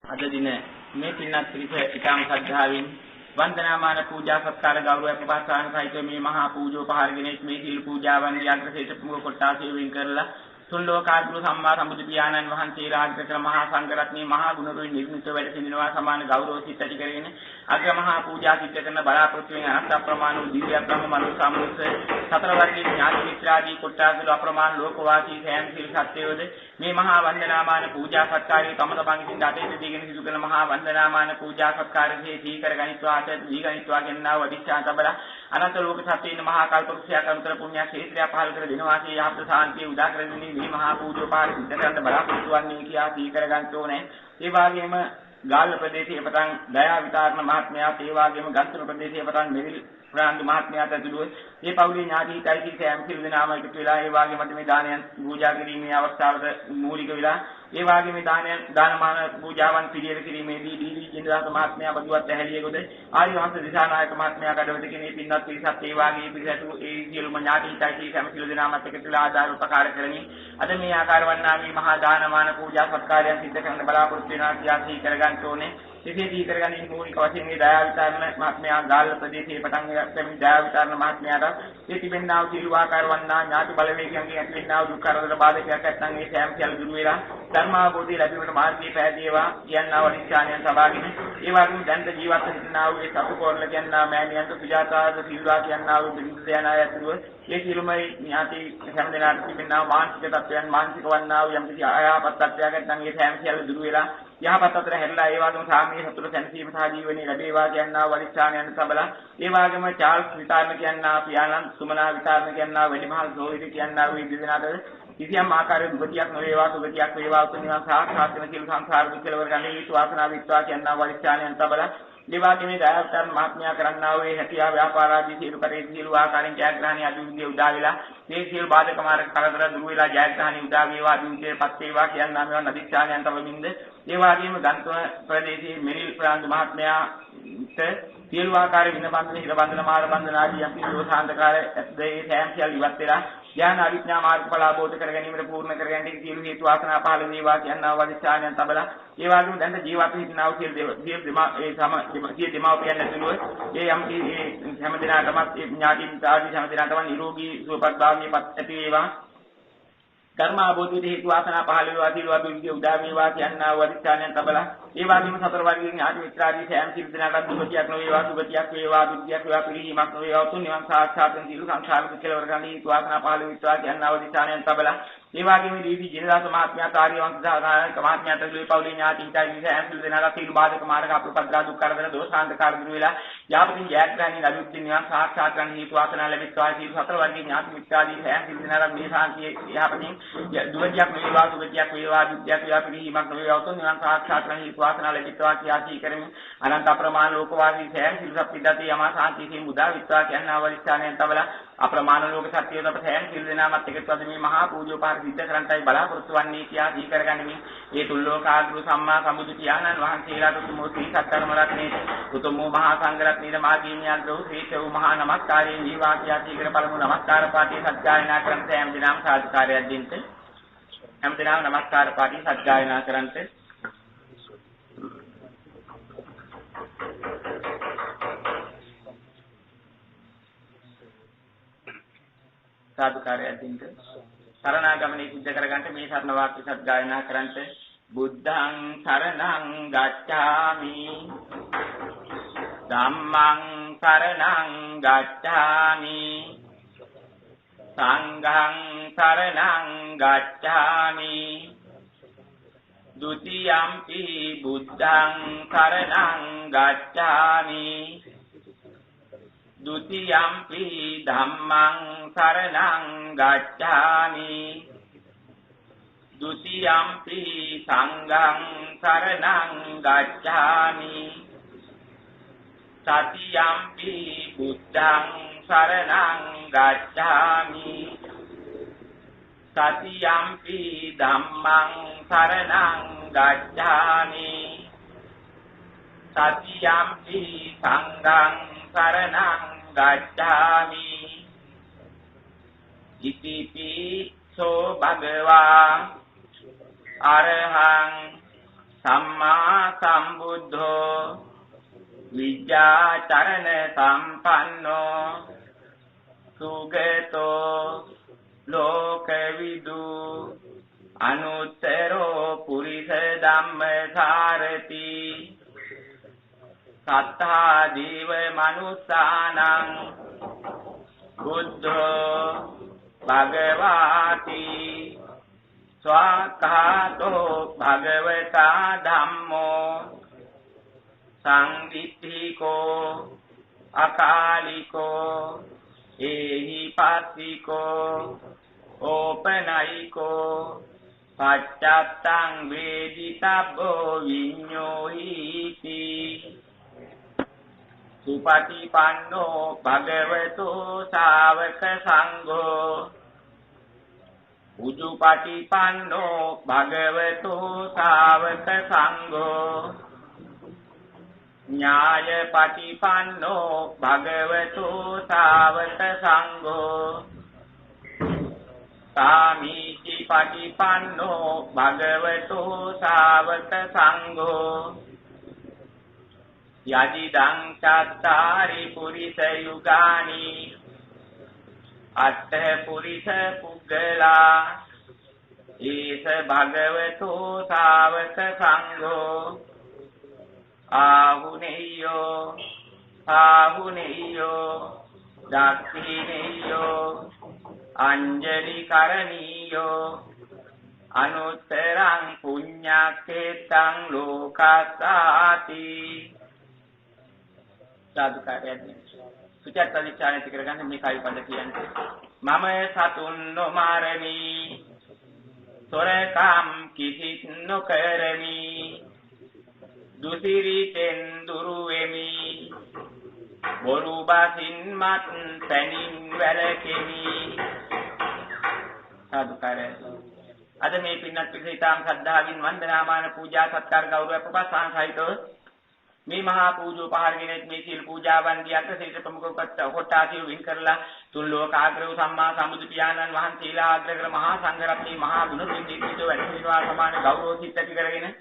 අද දින මේ පින්වත් පිරිස ඊටම ශ්‍රද්ධාවෙන් වන්දනාමාන පූජා සත්කාර ගෞරව ප්‍රපාසාන සහිත මේ මහා පූජෝපහාරගෙන මේ සීල පූජාවන් යග්‍රසේත පුඟ කොටාසේ වින් කරලා තුන් ලෝකාග්‍ර සම්මා සම්බුදු පියාණන් වහන්සේලා අග්‍රකර මහා සංඝරත්නයේ මහා ගුණරුයි නිර්මිත වැඩ සිටිනවා සමාන ගෞරව සිත් ඇති කරගෙන අග්‍ර මහා පූජා සිද්ධ කරන බලාපොරොත්තු වෙන අනන්ත අප්‍රමාණ වූ දිව්‍ය බ්‍රහ්ම මනෝ සම්මුත සතර වර්ගයේ ඥාති මිත්‍රාදී කොටාසල අප්‍රමාණ ලෝකවාසී සෑම සිල් සත්‍යයෝද මේ මහා වන්දනාමාන පූජා සත්කාරයේ තම තමන්ගේ අතේ දීගෙන සිදු කරන මහා වන්දනාමාන පූජා සත්කාරයේ සීකර ගණිතවාට දීගණිතවා ගෙන්නා වදිච්ඡා තබලා අනන්ත ලෝක සත්‍යයේ මහා කල්පක්ෂය කරුතර පුණ්‍ය ක්ෂේත්‍රය පහළ කර දෙනවාසේ යහපත සාන්තිය උදා කර දෙන්නේ මේ මහා පූජෝපහාර සිද්ධ කරන්න බලාපොරොත්තු වන්නේ කියා සීකර ගන්න ඕනේ. ඒ වගේම ගාල්ල ප්‍රදේශයේ පටන් දයා විතාරණ මහත්මයාත් ඒ වගේම ගන්තුර ප්‍රදේශයේ පටන් මෙවිල් ප්‍රාන්දු මහත්මයාත් ඇතුළු මේ පෞලී ඥාතියිකයි සෑම සිල් දෙනාම එකතු වෙලා ඒ වගේම මේ දානයන් පූජා කිරීමේ අවස්ථාවට මූලික වෙලා ඒ වගේම දානයන් දානමාන පූජාවන් පිළියෙල කිරීමේදී ඩීඩී ජින්දදාස මහත්මයා බදුවත් ඇහැලියගොඩ ආර්යවංශ දිසානායක මහත්මයා කඩවත කෙනේ පින්වත් පිරිසත් ඒ වගේ පිරිසතු ඒ සියලුම ඥාතියිකයි සෑම සිල් දෙනාමත් එකතු වෙලා ආදාර උපකාර කරමින් අද මේ ආකාර වන්නා මේ මහා දානමාන පූජා සත්කාරයන් සිද්ධ කරන්න බලාපොරොත්තු වෙනවා කියා සීකර ගන්න ඕනේ. ඉතින් කරගන්නේ මූලික වශයෙන් මේ දයා විතරන මහත්මයා ගාල්ල ප්‍රදේශයේ පටන් ගන්න දයා විතරන මහත්මයාට ඒ තිබෙනා වූ සිළු ආකාර වන්නා ඥාති බලවේගයන්ගෙන් ඇතිවෙනා වූ දුක් කරදර බාධකයක් නැත්නම් ඒ සෑම සියලු දුරු වෙලා ධර්මාභෝධය ලැබීමට මාර්ගයේ පැහැදේවා කියනා වනිච්ඡානයන් සබාගෙන ඒ වගේම දැන්ත ජීවත් සිටිනා වූ ඒ සතුකෝරල කියනා මෑණියන්ට සුජාතාද සිල්වා කියනා වූ බිරිඳයනා ඇතුළු ඒ සිළුමයි ඥාති හැම දෙනාට තිබෙනා මානසික තත්ත්වයන් මානසික වන්නා වූ යම් කිසි අයහපත් තත්ත්වයක් නැත්නම් ඒ සෑම සියලු දුරු වෙලා යහපත් අතර හැරිලා ඒ වගේම සාමීය සතුට සැනසීම සහ ජීවනයේ ලැබේවා කියනා වරිච්ඡානයන් සබලා ඒ වගේම චාල්ස් විතාරණ කියනා පියාණන් සුමනා විතාරණ කියනා වැඩිමහල් සෝවිද කියනා වූ ඉදිරියනට කිසියම් ආකාරයක දුගතියක් නොවේවා සුගතියක් වේවා උතුම් නිවන් සාක්ෂාත් වෙන සියලු සංසාර දුක් කෙලවර ගන්නේ හේතු වාසනා විත්වා කියනා වරිච්ඡානයන් සබලා ඒ වගේම දයාවතර මහත්මයා කරන්නා වූ හැකියාව ව්‍යාපාර ආදී සියලු කරේ සියලු ආකාරයෙන් ජයග්‍රහණී අභිවෘද්ධිය උදා වෙලා මේ සියලු බාධක මාර්ග කරදර දුරු වෙලා ජයග්‍රහණී උදා වේවා අභිවෘද්ධියපත් වේවා කියනා මේවා නදිච්ඡානයන් තවමින්ද ඒ වගේම ගන්තුන ප්‍රදේශයේ මෙරිල් ප්‍රාන්දු මහත්මයාට සියලු ආකාරයේ වින බන්ධන හිර බන්ධන මාර බන්ධන ආදී යම් කිසි දෝෂාන්තකාර ඇද්දේ සෑම සියලු ඉවත් වෙලා ඥාන අවිඥා මාර්ගඵල අවබෝධ කර ගැනීමට පූර්ණ කර ගැනීමට සියලු හේතු වාසනා පහළ වේවා කියනා වදිස්ථානයන් තබලා ඒ වගේම දැන් ජීවත් වෙනා වූ සියලු දෙමාපියන් ඇතුළු ඒ යම් හැම දිනකටම ඥාතින් ආදී හැම දිනකටම නිරෝගී සුවපත් භාවයේපත් ඇති වේවා ධර්මාභෝධයේ හේතු වාසනා පහළ වේවා සියලු අභිවෘද්ධිය උදා වේවා කියනා වදිස්ථානයන් තබලා ඒ වගේම සතර වර්ගයේ ඥාති මිත්‍රාදී සෑම සිල් දිනකට දුගතියක් නොවේවා සුගතියක් වේවා විද්‍යාවක් වේවා පිළිහිමක් නොවේවා උතුම් නිවන් සාක්ෂාත් වෙන සියලු සංසාර දුක් කෙලවර ගන්න හේතු වාසනා පහළ වේවා කියනා වදිස්ථානයන් තබලා ඒ වගේම දීවි ජිනදාස මහත්මයා ආර්යවංශ සාධාරණ කමාත්මයාට දුවේ පෞලී ඥාතියින්ටයි සෑම සිල් දිනකට සියලු බාධක මාර්ග අප්‍රපද්දා දුක් කරදර දෝෂාන්තකාර දුරු වෙලා යාපතින් ජයග්‍රහණී අභිවෘද්ධි නිවන් සාක්ෂාත් කරගන්න හේතු වාසනා ලැබෙත්වා සියලු සතර වර්ගයේ ඥාති මිත්‍රාදී සෑම සිල් දිනකට මේ ශාන්තිය යහපතින් දුගතියක් වේවා සුගතියක් වේවා විද්‍යාවක් වේවා පිළිහිමක් නොවේවා උතුම් නිවන් සාක්ෂාත් කරගන්න හේතු වාසනා ලැබෙත්වා කියාසී කරමින් අනන්ත අප්‍රමාණ ලෝකවාසී සෑම සිල් සප්පිදති යම ශාන්තියෙන් මුදා විත්වා කියනා වලිස්ථානයන් තබලා අප්‍රමාණ ලෝක සත්‍යයට අප සෑම සිල් දෙනාමත් එකතුවද මේ මහා පූජෝපහාර සිද්ධ කරන්ටයි බලාපොරොත්තු වන්නේ කියා දී කරගනිමින් ඒ තුන් ලෝකාග්‍ර සම්මා සම්බුදු පියාණන් වහන්සේලාට උතුම් ශ්‍රී සත්‍යධර්ම රත්නේ උතුම් මහා සංඝ රත්නේ මාර්ගීඥාන් දෝ ශ්‍රේෂ්ඨ වූ මහා නමස්කාරයෙන් ජීවා කියා දී කර පළමු නමස්කාර පාඨය සත්‍යයනා කරන් සෑම දිනම සාදුකාරයක් දෙන්න හැම දිනම නමස්කාර පාඨය සත්‍යයනා කරන්ට සාදුකාරයක් දෙන්න සරණාගමනේ සිද්ධ කරගන්න මේ සරණ වාක්‍ය සත් ගායනා කරන්ට බුද්ධං සරණං ගච්ඡාමි ධම්මං සරණං ගච්ඡාමි සංඝං සරණං ගච්ඡාමි ဒုတိယံ පි බුද්ධං සරණං ගච්ඡාමි ဒုတိယံ පි ධම්මං සරණං ගච්ඡාමි ဒုတိယံ පි සංඝං සරණං ගච්ඡාමි တတိယံ පි බුද්ධං සරණං ගච්ඡාමි တတိယံ පි ධම්මං සරණං ගච්ඡාමි တတိယံ පි සංඝං සරණං ගච්ඡාමි ඉතිපි සෝ භගවා අරහං සම්මා සම්බුද්ධෝ විද්‍යාචරණ සම්පන්නෝ සුගතෝ ලෝකවිදු අනුත්තරෝ පුරිස ධම්මසාරති සත්තා දීව මනුස්සානං බුද්ධෝ භගවාති ස්වාඛාතෝ භගවතා ධම්මෝ සංවිත්තිකෝ අකාලිකෝ එහිපස්සිකෝ ඕපනයිකෝ පච්චත්තං වේදිතබ්බෝ විඤ්ඤෝහිති සුපටිපන්නෝ භගවතු ශාවක සංඝෝ උජුපටිපන්නෝ භගවතු ශාවක සංඝෝ ඥායපටිපන්නෝ භගවතු ශාවක සංඝෝ සාමීචි පටිපන්නෝ භගවතු ශාවක සංඝෝ යදිදං චත්තාරි පුරිස යුගානි අත්ථ පුරිස පුග්ගලා ඊස භගවතු ශාවක සංඝෝ ආහුනේයෝ දක්ඛිනේයෝ අංජලි කරණීයෝ අනුත්තරං පුඤ්ඤක්ඛේතං ලෝකස්සාති සාදුකාරයන් සුචත් අධිචාරය කරගන්න මේ කවි පද කියන්නේ මම සතුන් නොමරමි සොරකම් කිසිත් නොකරමි දුසිරිතෙන් දුරු වෙමි බොරු බසින් මත් පැනින් වැළකෙමි සාදුකාරයන් අද මේ පින්නත් පිළිසීතාම් සද්ධාවින් වන්දනාමාන පූජා සත්කාර ගෞරව ප්‍රපස්සාන් සහිතව මේ මහා පූජෝපහාරගෙන මේ සීල් පූජාවන් දියක සීත ප්‍රමුඛ කොටාසිය වින් කරලා තුන් ලෝකාග්‍ර වූ සම්මා සම්බුදු පියාණන් වහන්සේලා අග්‍රකර මහා සංඝරත්නයේ මහා ගුණ සිද්ධිත වැඩි වෙනවා සමාන ගෞරව සිත් ඇති කරගෙන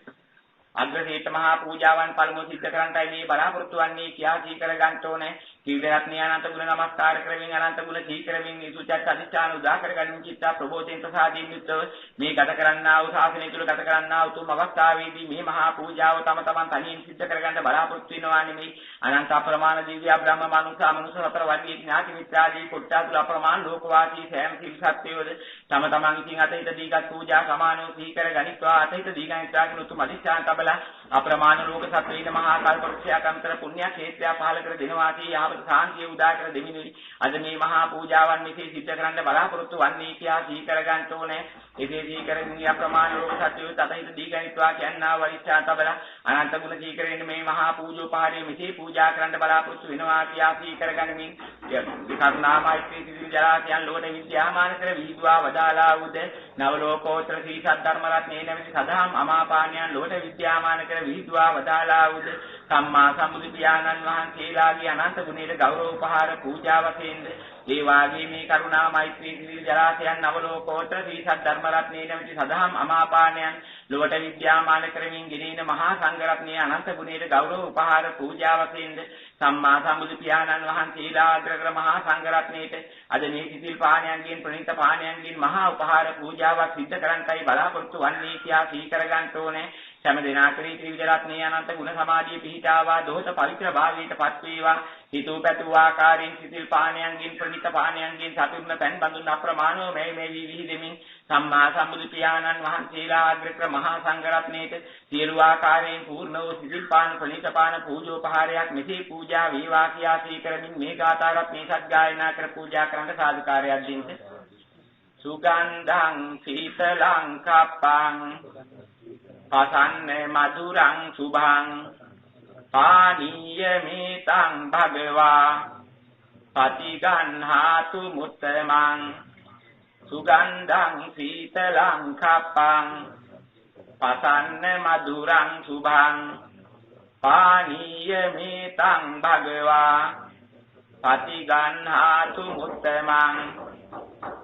අග්‍රසීත මහා පූජාවන් පළමුව සිද්ධ කරන්ටයි මේ බලාපොරොත්තු වන්නේ කියා සී කර ගන්න ඕනේ කිවිරත්නී අනන්ත ගුණ නමස්කාර කරමින් අනන්ත ගුණ සී කරමින් සුචත් අධිෂ්ඨාන උදා කරගන්න චිත්ත ප්‍රබෝධයෙන් ප්‍රසාදයෙන් යුක්තව මේ ගත කරන්නා වූ ශාසනය තුල ගත කරන්නා වූ තුන් අවස්ථාවේදී මේ මහා පූජාව තම තමන් තනියෙන් සිද්ධ කරගන්න බලාපොරොත්තු වෙනවා නෙමෙයි අනන්ත අප්‍රමාණ දිව්‍ය බ්‍රහ්ම මනුෂ්‍ය හතර වර්ගයේ ඥාති මිත්‍රාදී කොට්ටා තුල අප්‍රමාණ ලෝකවාසී සෑම සිල් සත්‍යයෝද තම තමන් විසින් අතීත දීගත් පූජා සමානව සී කර ගනිත්වා අතීත දීගනිත්වා කියන උතුම් අධිෂ්ඨාන තබලා අප්‍රමාණ ලෝක සත්‍රීන මහා කල්පවෘක්ෂයාකන්තර පුණ්‍ය ක්ෂේත්‍රය පහල කර දෙනවා කී යහපත් සාන්තිය උදා කර දෙමිනුයි අද මේ මහා පූජාවන් මෙසේ සිද්ධ කරන්න බලාපොරොත්තු වන්නේ කියා සී කර ගන්න ඕනේ එසේ සී කරමින් අප්‍රමාණ ලෝක සත්‍යය තතහිත දීගනිත්වා කියනවා වරිච්ඡා තබලා අනන්ත ගුණ සී කරගෙන මේ මහා පූජෝපහාරයේ මෙසේ පූජා කරන්න බලාපොරොත්තු වෙනවා කියා සී කරගනිමින් විකරුණාමෛත්‍රී සිරිල් ජලාශයන් ලෝක විද්‍යාමාන කර විහිදුවා වදාලා උද නව ලෝකෝත්තර ශ්‍රී සද්ධර්ම රත්නයේ නැමැති සදාම් අමාපාණයන් ලෝක විද්‍යාමාන කර විහිදුවා වදාලා උද සම්මා සම්බුදු පියාණන් වහන්සේලාගේ අනන්ත ගුණයට ගෞරව උපහාර පූජා වශයෙන්ද ඒ වාගේ මේ කරුණා මෛත්‍රී සිරිල් ජලාශයන් නවලෝකෝත්තර ශ්‍රී සද්ධර්ම රත්නයේ නැමැති සදාම් අමාපාණයන් ලොවට විද්‍යාමාන කරමින් ගෙනින මහා සංඝ රත්නයේ අනන්ත ගුණයට ගෞරව උපහාර පූජා වශයෙන්ද සම්මා සම්බුදු පියාණන් වහන්සේලා අග්‍රකර මහා සංඝ රත්නයේට අද මේ සිසිල් පාණයන්ගෙන් ප්‍රණීත පාණයන්ගෙන් මහා උපහාර පූජාවක් සිද්ධ කරන්ටයි බලාපොරොත්තු වන්නේ කියා සී කරගන්න ඕනේ සෑම දිනා ක්‍රී ත්‍රිවිධ රත්නයේ අනන්ත ගුණ සමාධිය පිහිටාවා දෝත පවිත්‍ර භාවයට පත් වේවා හිතූ පැතු ආකාරයෙන් සිසිල් පාණයන්ගෙන් ප්‍රණීත පාණයන්ගෙන් සතුටුන පෙන් බඳුන් අප්‍රමාණව මේ විහිදෙමින් සම්මා සම්බුදු පියාණන් වහන්සේලා අග්‍රකර මහා සංඝ රත්නයේට සියලු ආකාරයෙන් පූර්ණ වූ සිසිල් පාන ප්‍රණීත පාන පූජෝපහාරයක් මෙසේ පූජා වේවා කියා සී කරමින් මේ ගාථාවත් මේ සත් ගායනා කර පූජා කරන්න සාදුකාරයක් දෙන්න සුගන්ධං සීතලං කප්පං පසන්නේ මధుරං සුභං පානීය මේතං භගවා පටිගන්හාතු මුත්තමං සුගන්ධං සීතලං කප්පං පසන්නේ මధుරං සුභං පානීය මේතං භගවා පටිගන්හාතු මුත්තමං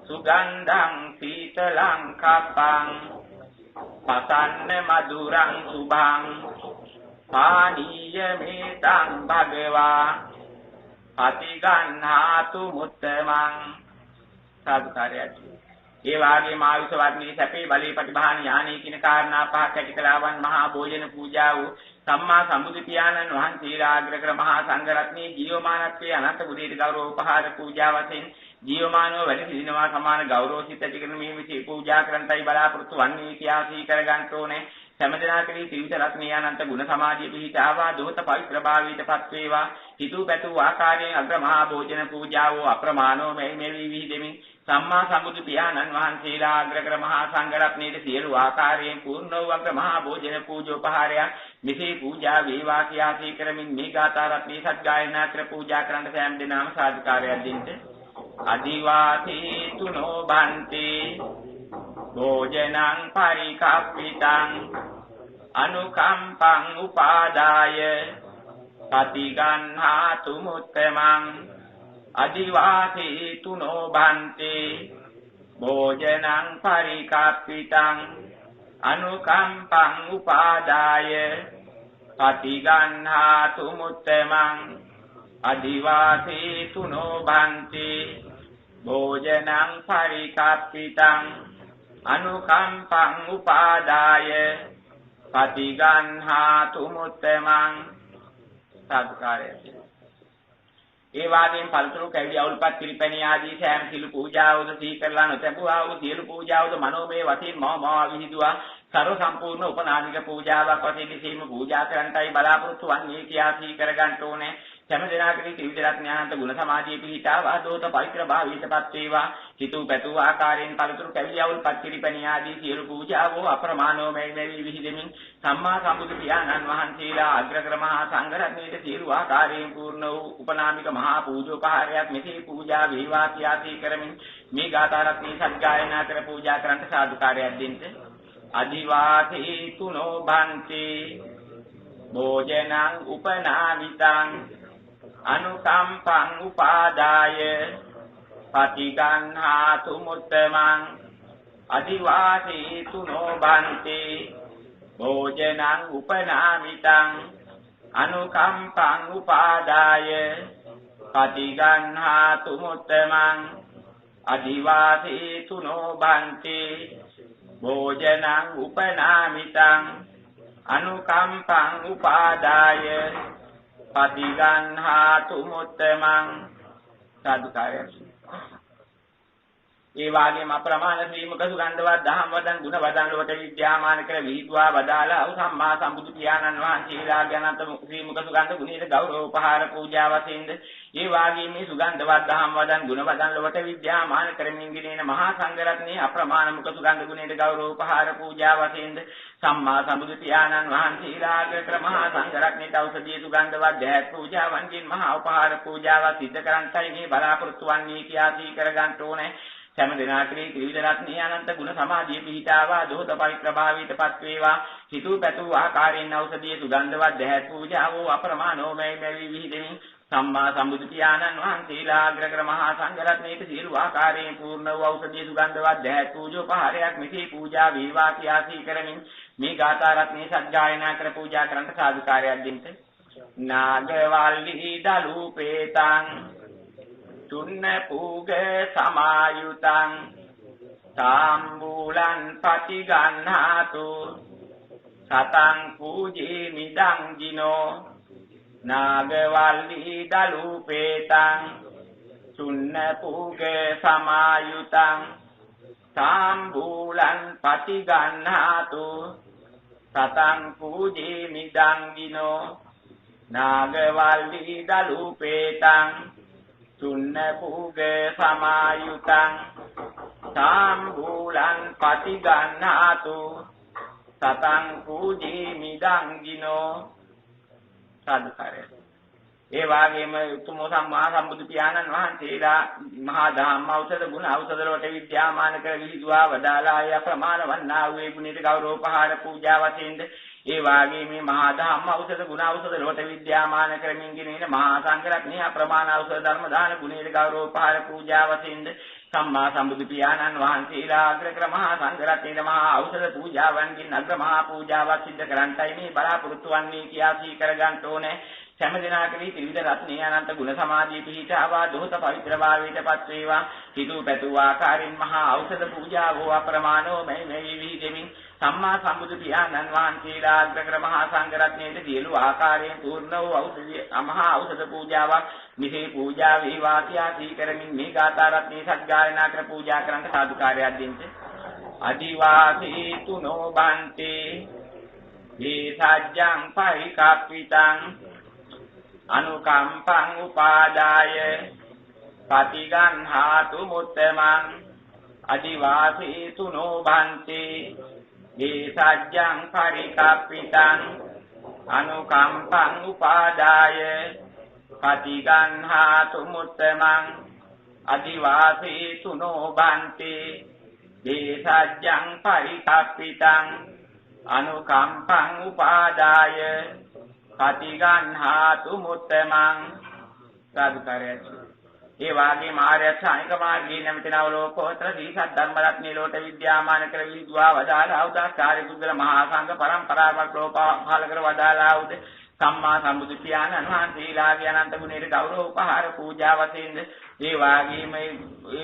සුගන්ධං සීතලං කප්පං පසන්න මధుරං සුභං පානීය මේතං භගවා පතිගන්හාතු මුත්තමං සාදුකාරයයි. ඒ වාගේ මාවිස වර්ණී සැපේ බලී ප්‍රතිභාන ඥානී කින කාරණා පහක් ඇතිකලාවන් මහා භෝජන පූජාව සම්මා සම්බුදු පියාණන් වහන්සේලා අග්‍රකර මහා සංඝරත්නයේ ජීවමානත්වයේ අනන්ත බුදේට ගෞරව උපහාර පූජා වශයෙන් ජීවමානව වැඩි සිටිනවා සමාන ගෞරව සිත ඇති කරන මේ විශේෂ පූජා කරන්ටයි බලාපොරොත්තු වන්නේ කියාසී කරගන්න ඕනේ. සම්මදනා කෙරෙහි ත්‍රිවිධ රත්නයේ අනන්ත ගුණ සමාධිය පිහිටාවා දෝත පවිත්‍ර භාවීටපත් වේවා. හිතු පැතු ආකාරයෙන් අග්‍ර මහා භෝජන පූජාව අප්‍රමාණව මෙවි විහිදෙමින් සම්මා සම්බුදු පියාණන් වහන්සේලා අග්‍රකර මහා සංඝරත්නයේ සියලු ආකාරයෙන් පූර්ණ වූ අග්‍ර මහා භෝජන පූජෝපහාරයක් මෙසේ පූජා වේවා කියාසී කරමින් මේ ගාථා රත්නයේ සත්ගායනා කර පූජා කරන්න සෑම දිනම සාදුකාරයක් දෙන්න. අදිවාසී තුනෝ බන්ති භෝජනං පරිකප්පිතං අනුකම්පං උපාදාය පතිගන්හාතු මුත්තමං අදිවාසී තුනෝ බන්ති භෝජනං පරිකප්පිතං අනුකම්පං උපාදාය පතිගන්හාතු මුත්තමං අදිවාසී තුනෝ බන්ති භෝජනං පරිකප්පිතං අනුකම්පං උපාදාය පතිගන්හාතු මුත්තමං සාදුකාරයයි. ඒ වාගේම පළතුරු කැවිලි අවුල්පත් පිළිපැණි ආදී සෑම සිළු පූජාවද සීකරලා නොතැබුවා වූ සියලු පූජාවද මනෝමය වශයෙන් මම විහිදුවා සර්ව සම්පූර්ණ උපනාමික පූජාවක් වශයෙන් කිසිම පූජා කරන්නයි බලාපොරොත්තු වන්නේ කියා සී කරගන්න ඕනේ. සෑම දිනකදී ත්‍රිවිධ රත්නයන්ත ගුණ සමාධිය පිහිටාවා දෝත පවිත්‍ර භාවීටපත් වේවා. හිතු පැතු ආකාරයෙන් පළතුරු කැවිලි අවුල්පත් පිළිපැණි ආදී සියලු පූජාවෝ අප්‍රමාණව මෙවි විහිදෙමින් සම්මා සම්බුදු පියාණන් වහන්සේලා අග්‍රකර මහා සංඝරත්නයේ සියලු ආකාරයෙන් පූර්ණ වූ උපනාමික මහා පූජෝපහාරයක් මෙසේ පූජා වේවා කියා සී කරමින් මේ ගාථා රත්නයේ සත්ගායනා කර පූජා කරන්ට සාදුකාරයක් දෙන්න. අදිවාසී තුනෝ බන්ති භෝජනං උපනාමිතං අනුකම්පං උපාදාය පතිගන්හාතු මුත්තමං අදිවාසී තුනෝ බන්ති භෝජනං උපනාමිතං අනුකම්පං උපාදාය පතිගන්හාතු මුත්තමං අදිවාසී තුනෝ බන්ති භෝජනං උපනාමිතං අනුකම්පං උපාදාය පතිගන්හාතු මුත්තමං සාදුකාරයයි. ඒ වාගේම අප්‍රමාණ ශ්‍රී මුඛ සුගන්ධවත් දහම් වදන් ගුණ වදන් ලොවට විද්‍යාමාන කර විහිදුවා වදාලා වූ සම්මා සම්බුදු පියාණන් වහන්සේලා ගැනත ශ්‍රී මුඛ සුගන්ධ ගුණීත ගෞරව උපහාර පූජා වශයෙන්ද ඒ වාගේම මේ සුගන්ධවත් දහම් වදන් ගුණ වදන් ලොවට විද්‍යාමාන කරමින් ගෙනෙන මහා සංඝරත්නයේ අප්‍රමාණ මුඛ සුගන්ධ ගුණීත ගෞරව උපහාර පූජා වශයෙන්ද සම්මා සම්බුදු පියාණන් වහන්සේලා අග්‍රකර මහා සංඝරත්නයේ ඖෂධීය සුගන්ධවත් දහත් පූජාවන්ගෙන් මහා උපහාර පූජාව සිද්ධ කරන්ටයි මේ බලාපොරොත්තු වන්නේ කියා සී කරගන්න ඕනේ. සෑම දිනකදී ත්‍රිවිධ රත්නයේ අනන්ත ගුණ සමාධිය පිහිටාවා දෝත පවිත්‍ර භාවීටපත් වේවා. හිතු පැතු ආකාරයෙන් ඖෂධීය සුගන්ධවත් දහත් පූජාවෝ අප්‍රමාණෝ මෙවි විහිදෙමින් සම්මා සම්බුදු පියාණන් වහන්සේලා අග්‍රකර මහා සංඝරත්නයේ සියලු ආකාරයෙන් පූර්ණ වූ ඖෂධීය සුගන්ධවත් දහත් පූජෝපහාරයක් මෙසේ පූජා වේවා කියා සී කරමින් මේ ගාථා රත්නයේ සත්ගායනා කර පූජා කරන්ට සාදුකාරයක් දෙන්න. නාගවල්ලි දලූපේතං තුන්න පූග සමායුතං තාම්බූලං පටිගන්හාතු සතං පූජේමි දංජිනෝ නාගවල්ලි දලූපේතං තුන්න පූග සමායුතං තාම්බූලං පටිගන්හාතු සතං පූජේමි දංජිනෝ නාගවල්ලි දලූපේතං තුන්න පූග සමායුතං තාම්බූලං පටිගන්හාතු සතං පූජේමි දංජිනෝ සාදුකාරය. ඒ වාගේම උතුම් සම්මා සම්බුදු පියාණන් වහන්සේලා මහා ධම්ම ඖෂධ ගුණ ඖෂධ වලට විද්‍යාමාන කර විහිදුවා වදාලා ය ප්‍රමාණ වන්නා වූ ගුණිත ගෞරවෝපහාර පූජා වශයෙන්ද ඒ වාගේ මේ මහා ධම්ම ඖෂධ ගුණ ඖෂධ ලෝට විද්‍යාමාන කරමින් ගෙනෙන මහා සංඝරත්නය අප්‍රමාණ ඖෂධ ධර්ම දාන ගුණයේ ගෞරව පහර පූජා වශයෙන්ද සම්මා සම්බුදු පියාණන් වහන්සේලා අග්‍රකර මහා සංඝරත්නයේ මහා ඖෂධ පූජාවන්ගෙන් අග්‍ර මහා පූජාවක් සිද්ධ කරන්ටයි මේ බලාපොරොත්තු වන්නේ කියා සී කරගන්න ඕනේ. සෑම දිනකදී ත්‍රිවිධ රත්නයේ අනන්ත ගුණ සමාධිය පිහිටාවා දෝත පවිත්‍ර භාවයටපත් වේවා. හිතු පැතු ආකාරින් මහා ඖෂධ පූජාවෝ අප්‍රමාණෝ මේ විහිදෙමින් සම්මා සම්බුදු පියාණන් වහන්සේලා අග්‍රකර මහා සංඝරත්නයේ සියලු ආකාරයෙන් පූර්ණ වූ මහා ඖෂධ පූජාවක් මිසේ පූජා වේවා කියා සී කරමින් මේ ගාථා රත්නයේ සත්ගායනා කර පූජා කරන්ට සාදුකාරයක් දෙන්න. අදිවාසී තුනෝ බන්තේ මේ සජ්ජං පරිකප්පිතං අනුකම්පං උපාදාය පටිගන්හාතු මුත්තමං අදිවාසී තුනෝ බන්තේ මේ සජ්ජං පරිකප්පිතං අනුකම්පං උපාදාය පටිගන්හාතු මුත්තමං අදිවාසී තුනෝ බන්තේ මේ සජ්ජං පරිකප්පිතං අනුකම්පං උපාදාය පටිගන්හාතු මුත්තමං සාදුකාරයයි. ඒ වාගේ මාර්යචානික මාර්ගයේ නැමෙතනව ලෝකෝත්තර දීසත් ධර්ම රත්නේ ලෝට විද්‍යාමාන කර විදුවා වදාලා උදාකාරී බුද්ධල මහා සංඝ පරම්පරාවක් ලෝපාල කර වදාලා උද සම්මා සම්බුදු පියාණන් වහන්සේලාගේ අනන්ත ගුණයට ගෞරව උපහාර පූජා වශයෙන්ද ඒ වාගේම මේ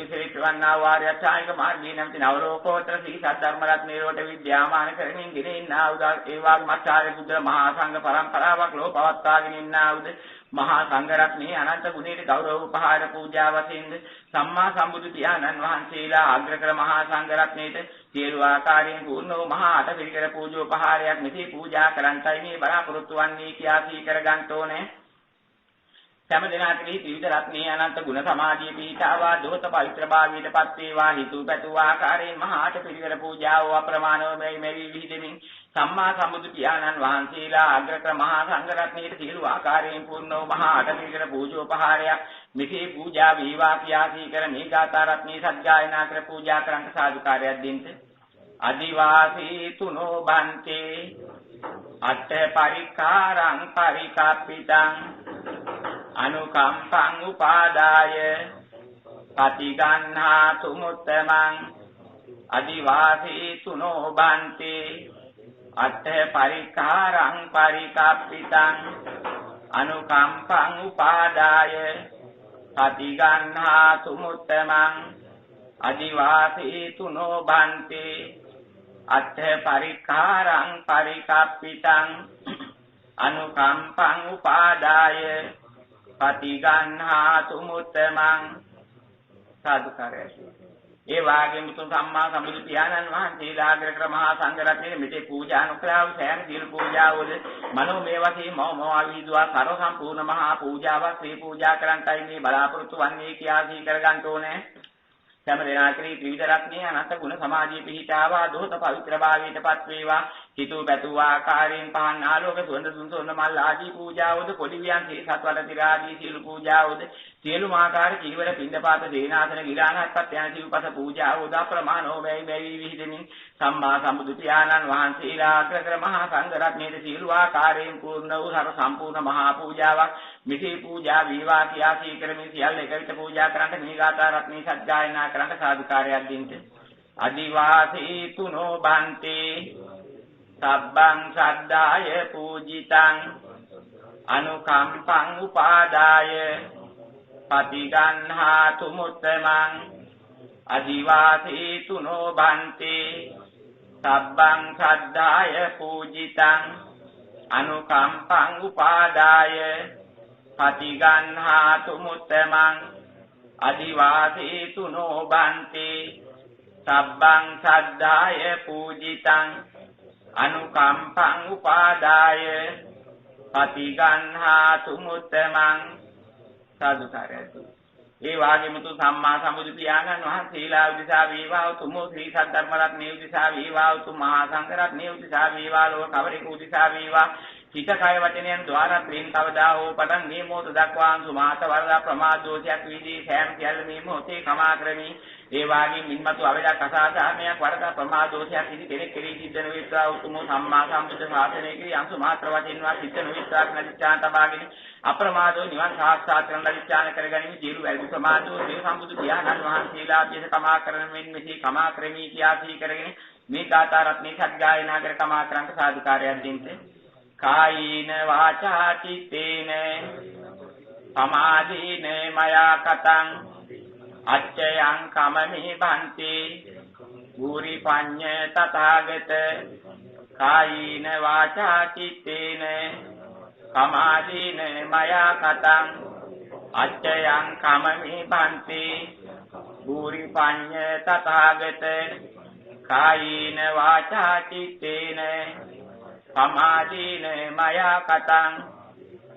ශ්‍රේෂ්ඨවන්නා වාර්යචානික මාර්ගයේ නැමෙතනව ලෝකෝත්තර දීසත් ධර්ම රත්නේ ලෝට විද්‍යාමාන කරමින් ගෙන ඉන්නා උදා ඒ වාගේ මාචාර්ය බුද්ධල මහා සංඝ පරම්පරාවක් ලෝපවත්වාගෙන ඉන්නා උද මහා සංඝරත්නයේ අනන්ත ගුණයේ ගෞරව උපහාර පූජා වශයෙන්ද සම්මා සම්බුදු පියාණන් වහන්සේලා අග්‍රකර මහා සංඝරත්නයේ සියලු ආකාරයෙන් පූර්ණ වූ මහා අටපිරිකර පූජෝපහාරයක් මෙසේ පූජා කරන්ටයි මේ බලාපොරොත්තු වන්නේ කියා සී කරගන්න ඕනේ. සෑම දිනකදී ත්‍රිවිධ රත්නයේ අනන්ත ගුණ සමාධිය පිහිටාවා දෝත පවිත්‍ර භාවයටපත් වේවා. හිතු පැතු ආකාරයෙන් මහා අටපිරිකර පූජාව අප්‍රමාණව මෙවි විහිදෙමින් සම්මා සම්බුදු පියාණන් වහන්සේලා අග්‍රකර මහා සංඝරත්නයේ සියලු ආකාරයෙන් පූර්ණ වූ මහා අටපිරිකර පූජෝපහාරයක් මෙසේ පූජා වේවා කියා සී කර මේ ගාථා රත්නයේ සත්ගායනා කර පූජා කරන්ට සාදුකාරයක් දෙන්න. අදිවාසී තුනෝ බන්තේ අට පරිකාරං පරිකප්පිතං අනුකම්පං උපාදාය පටිගන්හාතු මුත්තමං අදිවාසී තුනෝ බන්තේ අට පරිකාරං පරිකප්පිතං අනුකම්පං උපාදාය පටිගන්හාතු මුත්තමං අදිවාසී තුනෝ බන්තේ අට පරිකාරං පරිකප්පිතං අනුකම්පං උපාදාය පටිගන්හාතු මුත්තමං සාදුකාරයයි. ඒ වාගේම තුන් සම්මා සම්බුදු පියාණන් වහන්සේලා අග්‍රකර මහා සංඝරත්නයේ මෙතේ පූජා නොකළා වූ සෑම සියලු පූජාවල මනෝමය වශයෙන් මම ආවිදුවා සර්ව සම්පූර්ණ මහා පූජාවක් ශ්‍රී පූජා කරන්ටයි මේ බලාපොරොත්තු වන්නේ කියා සී කරගන්න ඕනේ. සෑම දිනකදී ත්‍රිවිධ රත්නයේ අනන්ත ගුණ සමාධිය පිහිටාවා දෝත පවිත්‍ර භාවයටපත් වේවා. හිතු පැතු ආකාරයෙන් පහන් ආලෝක සුවඳ දුන්සොන්න මල් ආදී පූජාවද පොඩිවියන් සත්වල තිරාදී සියලු පූජාවද සියලුම ආකාර ජීවර පින්දපාත දේනාසන ගිලානහත්පත් යන සිව්පස පූජාවද අප්‍රමාණෝ මෙවි විහිදෙමින් සම්මා සම්බුදු පියාණන් වහන්සේලා අග්‍රකර මහා සංඝරත්නයේ සියලු ආකාරයෙන් පූර්ණ වූ සර්ව සම්පූර්ණ මහා පූජාවක් මෙසේ පූජා වේවා කියා සී කරමින් සියල්ල එක විට පූජා කරන්ට මේ ගාථා රත්නයේ සත්ගායනා කරන්ට සාදුකාරයක් දෙන්න. අදිවාසී තුනෝ බන්තේ සබ්බං සද්ධාය පූජිතං අනුකම්පං උපාදාය පටිගන්හාතු මුත්තමං අදිවාසී තුනෝ බන්තේ සබ්බං සද්ධාය පූජිතං අනුකම්පං උපාදාය පටිගන්හාතු මුත්තමං අදිවාසී තුනෝ බන්තේ සබ්බං සද්ධාය පූජිතං අනුකම්පං උපාදාය පටිගන්හාතු මුත්තමං සාදුකාරයයි. ඒ වාගේම තු සම්මා සම්බුදු පියාණන් වහන්සේලා උදෙසා වේවා උතුම් ශ්‍රී සද්ධර්ම රත්නයේ උදෙසා වේවා උතුම් මහා සංඝ රත්නයේ උදෙසා වේවා ලෝක කවරේක උදෙසා වේවා හිත කය වචනයන් ద్వාරා ත්‍රින් කවදා හෝ පටන් මේ මොහොත දක්වාන් සුමාත වරදා ප්‍රමාදෝෂයක් වීදී සෑම සියල්ල මේ මොහොතේ කමා කරමි. ඒ වාගේ මින්මතු අවදක් අසාධාරණයක් වරදා ප්‍රමාදෝෂයක් කිසි කෙනෙක් කෙරෙහි සිද්ධ නොවිත්වා උතුම් සම්මා සම්බුද්ධ ශාසනය කිරි අංශු මාත්‍ර වශයෙන්වා සිද්ධ නොවිත්වා නදිච්ඡාන් තබාගෙන අප්‍රමාදෝ නිවන් සාක්ෂාත් කරන නදිච්ඡාන කරගනිමි. ජීරු වැල්දි ප්‍රමාදෝ සේ සම්බුදු පියාණන් වහන්සේලා පියස කමා කරන මෙන් මෙසේ කමා කරමි කියාසී කරගෙන මේ ගාථා රත්නේ සත්‍යයනා කර කමා කරන්ට සාදුකාරයක් දෙන්නේ. කායීන වාචා චිත්තේන සමාධීන මයා කතං අච්චයං කමමි බන්ති ගුරි පඤ්ඤ තථාගත කායීන වාචා චිත්තේන සමාධීන මයා කතං අච්චයං කමමි බන්ති ගුරි පඤ්ඤ තථාගත කායීන වාචා චිත්තේන සමාධීන මයා කතං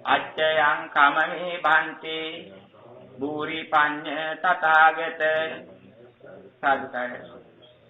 අච්චයං කමමි බන්ති බුරි පඤ්ඤ තථාගත සාදුකාරය.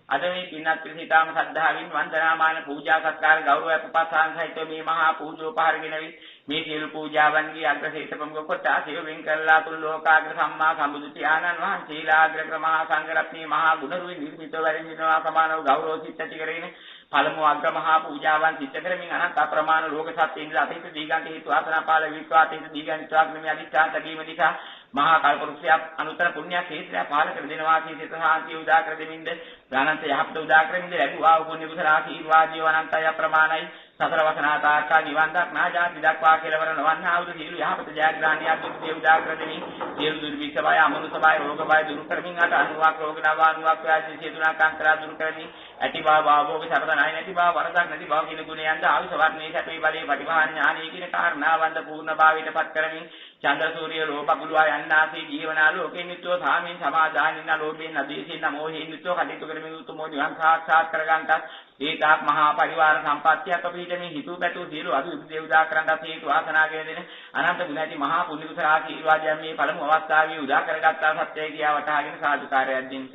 අද මේ පින්වත් පිරිසිතාම සද්ධාවින් වන්දනාමාන පූජා සත්කාර ගෞරව අපපසාන් සහිත මේ මහා පූජෝපහාරගෙනවි මේ සියලු පූජාවන්ගේ අග්‍රසීත ප්‍රමුඛ කොට ආශිර්වාද කරලා තුන් ලෝකාග්‍ර සම්මා සම්බුදු පියාණන් වහන්සේලාග්‍ර මහා සංඝරත්නයේ මහා ගුණරුයි නිර්මිතව වැඩෙනවා සමානව ගෞරව සිත් ඇති කරගෙන පළමු අග්‍ර මහා පූජාවන් සිද්ධ කරමින් අනන්ත අප්‍රමාණ ලෝක සත්‍යයෙන් අතීත දීගන්ත හේතු ආසනා පාල විශ්වාසයෙන් දීගන්ත ත්‍යාග්‍රමී අධිෂ්ඨාන තැබීම නිසා මහා කල්පරුක්ෂයක් අනුතර පුණ්‍ය ක්ෂේත්‍රය පාල කර දෙනවා කී සිත සාන්තිය උදා කර දෙමින්ද ඥානන්ත යහපත උදා කරමින්ද ලැබුවා වූ පුණ්‍ය කුසල ආශීර්වාදය අනන්තය අප්‍රමාණයි. සතර වසනාතාකා නිවන් දක්නා ජාති දක්වා කෙලවර නොවන්නා වූ සියලු යහපත ජයග්‍රහණිය අත්විඳිය උදා කර දෙමින් සියලු දුර්භික්ෂ බය අමනුෂ්‍ය බය රෝග බය දුරු කරමින් අට අනුවක් රෝග නවානුවක් වාසී සියතුනා කාන්තරා දුරු කරමින් ඇති බව භවෝග සරදනයි නැති බව වරදක් නැති බව කියන ගුණයන්ද ආවිස වර්ණේ සැපේ බලේ පටිභාන ඥානයේ කියන කාරණාවන්ද පූර්ණ භාවයටපත් කරමින් චන්ද්‍ර සූර්ය ලෝපකුලවා යන්නාසේ ජීවනා ලෝකේ නිත්‍යෝ සාමීන් සමාදානින්න ලෝභයෙන් අධීසින්න මොහෙන් නිත්‍යෝ කටයුතු කරමින් උතුමෝ නිවන් සාක්ෂාත් කරගන්නට ඒකාක් මහා පරිවාර සම්පත්තියක් අපිටමින් හිතු පැතු සියලු අභිවෘද්ධි උදා කරගන්නට හේතු වාසනාගෙන දෙන අනන්ත ගුණ ඇති මහා පුණ්‍ය කුසල ආශීර්වාදයන් මේ පළමු අවස්ථාවේ උදා කරගත්තා සත්‍යය කියා වටහාගෙන සාදුකාරයක් දෙන්න.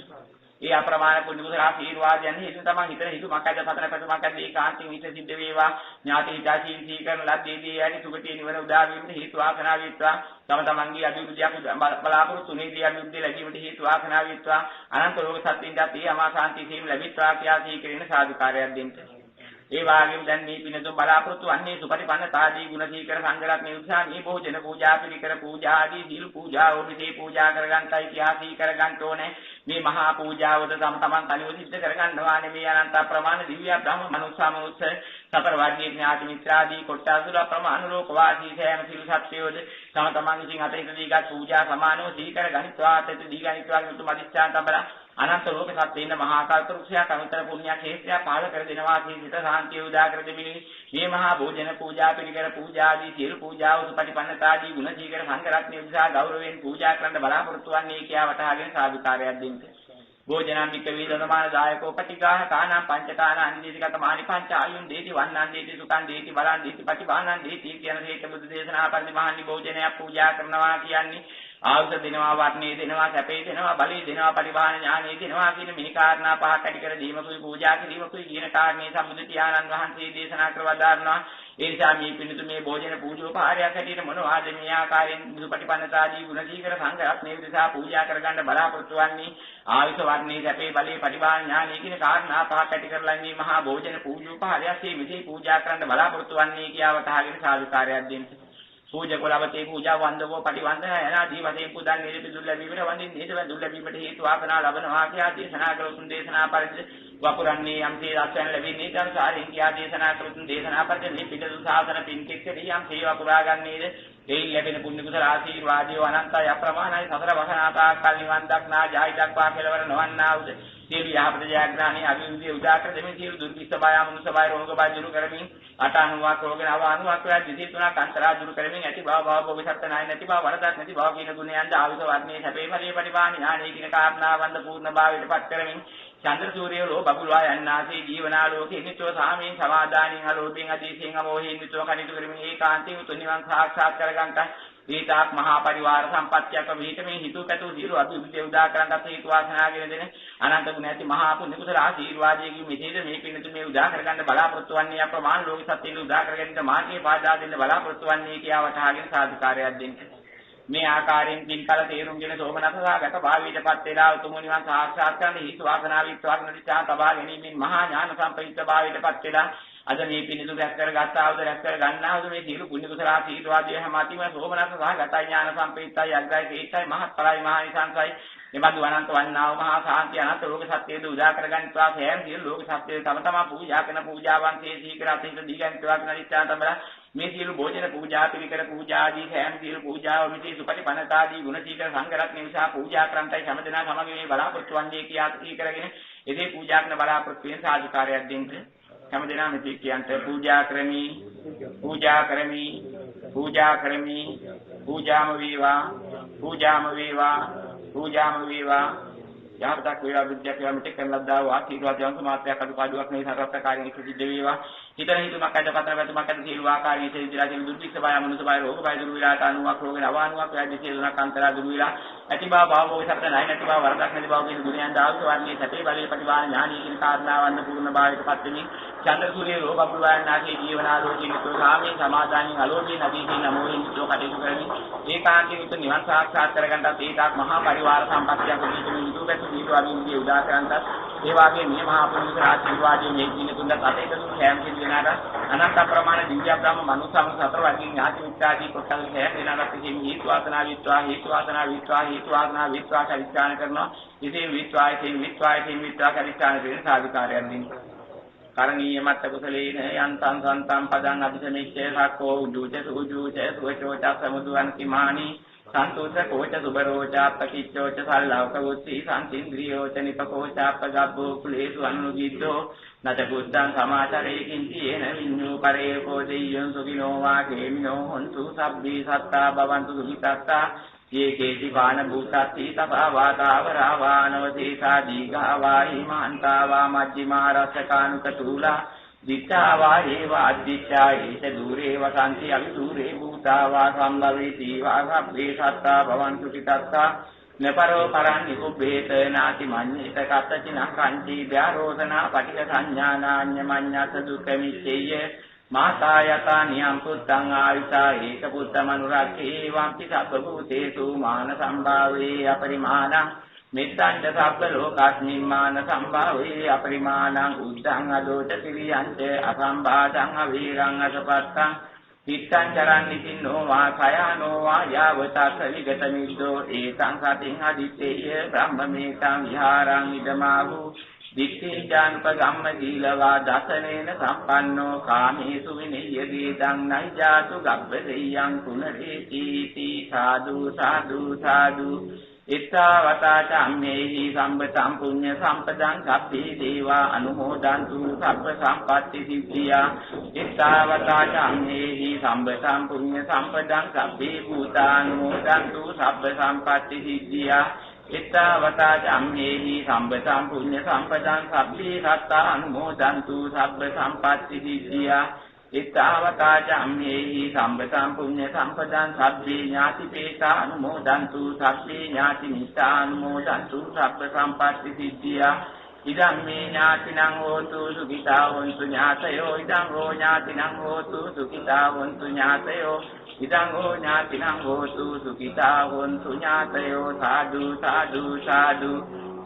ඒ අප්‍රමාණ පුණ්‍ය කුසල ආශීර්වාදයන් හේතුන් තමයි හිතේ හිතු මකද පතන පැතුමකද ඒකාන්තයෙන් හිත සිද්ධ වේවා ඥාති හිතාශීල සීකරන ලද්දේදී යටි සුගතිය නිවන උදා වීමට හේතු වාසනා වේවා. තම තමන්ගේ අභිවෘද්ධියක් බලාපොරොත්තු නිදී අභිවෘද්ධිය ලැබීමට හේතු වාසනා වේවා. අනන්ත රෝග සත්‍යින්ට මේ අමා ශාන්ති සීම ලැබිත්වා කියා සීකරන සාදුකාරයක් දෙන්න. ඒ වාගේම දැන් මේ පිනතුන් බලාපොරොත්තු වන්නේ සුපටිපන්නතාදී ගුණ සීකර සංඝරත්නය උදෙසා මේ භෝජන පූජා පිළිකර පූජා ආදී දීල් පූජා ඕනිසේ පූජා කරගන්ටයි කියා සීකර ගන්න ඕනේ. මේ මහා පූජාවද තම තමන් කලියෝ සිද්ධ කරගන්නවා නෙමේ අනන්ත ප්‍රමාණ දිව්‍ය බ්‍රහ්ම මනුෂ්‍ය සතර වාග්යේ ඥාති මිත්‍රාදී කොට්ටාසුර ප්‍රමාණ ලෝක වාසී සෑම සිල් සත්‍යයෝද තම තමන් විසින් අතීත දීගත් පූජා සමානෝ සීකර ගනිත්වා අතීත දීගනිත්වා කියන මදිස්ත්‍යාන් තබලා අනන්ත ලෝක සත්‍යේන මහා කල්පරුක්ෂයා අනුතර පුණ්‍ය ක්ෂේත්‍රය පාල කර දෙනවා සිත සාන්තිය උදා කර දෙමිනි මේ මහා භෝජන පූජා පිළිකර පූජා ආදී සියලු පූජාව සුපටිපන්නතාදී ගුණ සීකර සංඝරත්නය උදෙසා ගෞරවයෙන් පූජා කරන්න බලාපොරොත්තු වන්නේ කියා වටහාගෙන සාදුකාරයක් දෙන්න. භෝජනං වික්කවේ දනමාන දායකෝ පටිඝාහ කාණං පංචකාණ අනිදීතිගත මානි පංච ආයුන් දේති වන්නං දේති සුඛං දේති බලං දේති පටිභානං දේති කියන හේත බුදු දේශනා පරිමහානි භෝජනයක් පූජා කරනවා කියන්නේ ආවුස දෙනවා වර්ණේ දෙනවා සැපේ දෙනවා බලේ දෙනවා පරිභාන ඥානෙ දෙනවා කියන මේ කාරණා පහක් ඇති කර දීමකුයි පූජා කිරීමකුයි කියන කාරණේ සම්බුදු පියාණන් වහන්සේ දේශනා කර වදාරනවා. ඒ නිසා මේ පිණිතු මේ භෝජන පූජෝපහාරයක් හැටියට මොනවාද මේ ආකාරයෙන් බුදුපටිපන්නතාදී ගුණසීකර සංඝරත්නය උදෙසා පූජා කරගන්න බලාපොරොත්තු වන්නේ ආයුෂ වර්ණේ සැපේ බලේ පටිභාන ඥානෙ කියන කාරණා පහක් ඇති කරලා මේ මහා භෝජන පූජෝපහාරයක් මේ පූජා කරන්න බලාපොරොත්තු වන්නේ කියා වටහාගෙන සාදුකාරයක් දෙන්න. පූජකොලවතේ පූජා වන්දකෝ පටිවන්දන යනාදී වශයෙන් පුදන් නිරපි දුර්ලභීමට වන්දින් හේතුව දුර්ලභීමට හේතු වාසනා ලබනවා කියා දේශනා කරුතුන් දේශනා පරිදි වපුරන්නේ යම්සේ රසයන් ලැබෙන්නේ තරසාරින් කියා දේශනා කරුතුන් දේශනා පරිදි මේ පිටු සාසන පින්කෙක්කදී යම්සේ වපුරා ගන්නේද ඒ ලැබෙන පුණ්‍ය කුසල ආශීර්වාදය අනන්තය අප්‍රමාණයි සතර වසනාතා කල් නිවන් දක්නා ජායි දක්වා කෙලවර නොවන්නා උද සියලු යහපත ජයග්‍රහණේ අභිවෘද්ධිය උදා කර දෙමින් සියලු දුර්විස්ස බය අමනුෂ්‍ය බය රෝග බය දුරු කරමින් අටානුවක් රෝග නවානුවක් වා දිසි තුනක් අන්තරා දුරු කරමින් ඇති බව භව සත්‍ය නැයි නැති බව වරදක් නැති බව කියන ගුණයන්ද ආවිස වර්ණේ සැපේ ඵලයේ පරිපාණි ඥානයේ කියන කාරණාවන්ද පූර්ණ භාවයටපත් කරමින් චන්ද්‍ර සූර්යෝ බබුලවා යන්නාසේ ජීවනාලෝකේ නිතෝ සාමීන් සමාදානින් අලෝභයෙන් අදීසෙන් අමෝහයෙන් නිතෝ කනිතු කරමින් ඒකාන්තයෙන් උතුම් නිවන් සාක්ෂාත් කරගන්නට ඊතාක් මහා පරිවාර සම්පත්තියක විහිිතමින් හිතු පැතු සියලු අභිවෘද්ධිය උදා කරගන්නත් හේතු වාසනාගෙන දෙන අනන්ත ගුණ ඇති මහා පුණ්‍ය කුසල ආශීර්වාදයෙන් මෙතෙද මේ පිණිතු මේ උදා කරගන්න බලාපොරොත්තු වන්නේ අප්‍රමාණ ලෝක සත්‍යය උදා කරගන්න මාර්ගයේ පාදා දෙන්න බලාපොරොත්තු වන්නේ කියා වටහාගෙන සාධකාරයක් දෙන්න. මේ ආකාරයෙන් පින්කල තේරුම්ගෙන සෝමනසසාගත භාවීටපත් වෙලා උතුම් නිවන් සාක්ෂාත් කරගන්න හේතු වාසනා විශ්වාස නිචා තබා ගැනීමෙන් මහා ඥාන සම්ප්‍රයුක්ත භාවීටපත් වෙලා අද මේ පිණිසු රැස් කරගත්තාවද රැස් කර ගන්නාවද මේ සියලු පුණ්‍ය කුසල ආශීර්වාදයේ හැමතිම සෝමනසසාගතයි ඥාන සම්ප්‍රයුක්තයි අග්ගයි තේටයි මහත්ඵලයි මහානිසංසයි එබඳු අනන්ත වන්නාව මහා සාන්ති අනන්ත ලෝක සත්‍යයද උදා කරගන්නවා සෑම සියලු ලෝක සත්‍යය තම තමා පූජා කරන පූජාවන් තේසී අතීත දීගන්නවා කියන ඉච්ඡා තබලා මේ සියලු භෝජන පූජා පිළිකර පූජා ආදී සෑම සියලු පූජාව මිති සුපටිපන්නතාදී ගුණ සීකර සංඝරත්න නිසා පූජා කරන්ටයි සමදනා සමග මේ බලාපොරොත්තු වන්නේ කියා කරගෙන එසේ පූජා කරන බලාපොරොත්තු වෙන සාධකාරයක් දෙන්න සමදනා මෙති කියන්ට පූජා කරමි පූජාම වේවා යහපතක් වේවා බුද්ධයක් වේවා මෙතෙක් කරන ලද්දා වූ ආශීර්වාද යොමු මාත්‍රයක් අඩුපාඩුවක් නෙවෙයි සරත්කාරයෙන් සිද්ධ වේවා හිතන හිතුමක් අද පතර වැතුමක් අද සියලු ආකාරයෙන් සිද්ධලා සියලු දුර්වික්ෂ බය මනුෂ්‍ය බය රෝග බය දුරු විලා තනුවක් රෝග නවානුවක් වැදී සියලුනක් අන්තරා දුරු විලා ඇති බව භවෝ සත්‍ය නැයි නැති බව වරදක් නැති බව කියන ගුණයන් දාවක වර්ණයේ සතේ බලයේ ප්‍රතිවාන ඥානී කියන කාරණාවන් පූර්ණ භාවයටපත් වෙමින් චන්ද්‍ර සූර්ය රෝග අපුවායනාගේ ජීවනාලෝකී නිතෝ සාමී සමාදානින් අලෝභී නදීදී නමෝහින් නිතෝ කටයුතු කරමින් ඒකාන්තයෙන් උතුම් නිවන් සාක්ෂාත් කරගන්නත් ඒකාක් මහා පරිවාර සම්පත්තියක් උදෙමින් නිදුබැතු දීවාදීන්ගේ උදා කරන්නත් ඒ වාගේ මේ මහා පුරුෂ ආශිර්වාදයෙන් මේ දින තුනක් අතේක දුක් හැම කෙනෙකුට අනන්ත ප්‍රමාණ දිව්‍ය බ්‍රහ්ම මනුස්සම සතර වර්ගයේ ඥාති මිත්‍යාදී කොටල් හැම වෙනාට කිසිම හේතු වාසනා විශ්වාස කරිස්ථාන කරනවා ඉතින් විශ්වාස කරිස්ථාන කියන සාධකාරයන් දෙන්නේ කරණීය මත්ත කුසලේන යන්තං සන්තං පදං අபிසමිච්ඡේ සක්කෝ උජුච සුවචෝච සමුදුවන් කිමානි සන්තෝෂ කෝච සුබරෝච අපකිච්ඡෝච සල්ලවක වුත්ති සංසින්ද්‍රියෝච නිපකෝච අපගබ්බෝ කුලේසු අනුගිද්දෝ නත බුද්ධං සමාචරේ කිංචි එන විඤ්ඤු කරේ කෝදීයං සුඛිනෝ වාගේමිනෝ හොන්තු සබ්බී සත්තා භවන්තු සුඛිතත්තා යේකේති පාන භූතත්ති තපා වාතාවරාවානවතේසා දීඝාවා හිමාන්තාවා මජ්ජිමා රසකානුකතූලා දිත්තාවා ඒවා අද්දිච්ඡා ඒත දුරේ වසන්ති අවිදුරේ භූතාවා සම්භවේති වාසබ්බේ සත්තා භවන්තු කිතත්තා නපරෝ පරන්නි කුබ්බේත නාති මඤ්ඤේත කත්තචින කංචි ධාරෝසනා පටික සංඥානාඤ්ඤ මඤ්ඤත දුක්ඛමිච්ඡේය මාතා යතා නියම් පුත්තං ආයුසා ඒක පුත්තමනුරක්ඛේ වම්පි සබ්බ භූතේසු මාන සම්භාවේ අපරිමාණං මෙත්තං සබ්බ ලෝකස්මින් මාන සම්භාවේ අපරිමාණං උද්ධං අදෝච පිරියංච අසම්භාතං අවීරං අසපත්තං පිත්තං චරන්නි කින්නෝ වා khයානෝ වා යාවතස්ස විගත නිද්දෝ ඒතං සතින් අදිත්තේය බ්‍රහ්මමේතං විහාරං ඉදමාහු දික්ඛේ ඥානපගම්ම දීලවා දසනේන සම්පන්නෝ කාමේසු විනය්‍යදී දං නයිජාතු ගබ්බසෙයං කුණරේති සාදු ඉත්තාවතා චම්මේහි සම්පතං පුඤ්ඤ සම්පදං සබ්බේ දේවා අනුමෝදන්තු සබ්බ සම්පatti සිද්ධියා ඉත්තාවතා චම්මේහි සම්පතං පුඤ්ඤ සම්පදං සබ්බේ භූතානුමෝදන්තු සබ්බ සම්පatti සිද්ධියා ඉත්තාවතා චම්මේහි සම්පතං පුඤ්ඤ සම්පදං සබ්බේ සත්තා අනුමෝදන්තු සබ්බ සම්පatti සිද්ධියා ඉත්තාවතා චම්මේහි සම්පතං පුඤ්ඤ සම්පදං සබ්බේ ඥාතිපේතා අනුමෝදන්තු සබ්බේ ඥාති මිත්තා අනුමෝදන්තු සබ්බ සම්පatti සිද්ධියා ඉදං මේ ඥාතිනං හෝතු සුඛිතා වന്തു ඥාතයෝ ඉදං හෝ ඥාතිනං හෝතු සුඛිතා වന്തു ඥාතයෝ ඉදං හෝ ඥාතිනං හෝතු සුඛිතා වന്തു ඥාතයෝ සාදු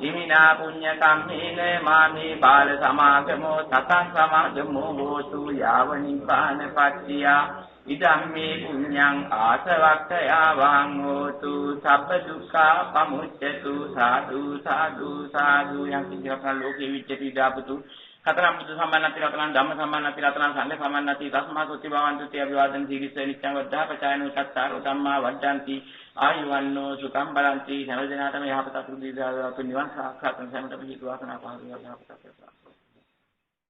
ඉමිනා පුඤ්ඤ කම්මේන මාමේ බාල සමාගමෝ සතං සමාගමෝ හෝතු යාව නිපාන පත්‍තියා ඉදං මේ පුඤ්ඤං ආසවක්ඛයා වං හෝතු සබ්බ දුක්ඛා පමුච්ඡතු සාදු යම් කිසිවක ලෝකේ විච්ඡති දාපතු කතරම් බුදු සම්මානති රතනං ධම්ම සම්මානති රතනං සංඝ සම්මානති තස්මා සුති භවන්තු තේ අභිවාදන සීගිස්ස නිච්ඡං වද්ධා පචායනෝ චත්තාරෝ ධම්මා වද්ධන්ති ආයුවන්නෝ සුඛං බලන්ති සර්වජනාතම යහපත සුදීදාතු නිවන් සාක්ෂාත් කරගන්නට පිහිට වාසනා පහළ වේවා යහපත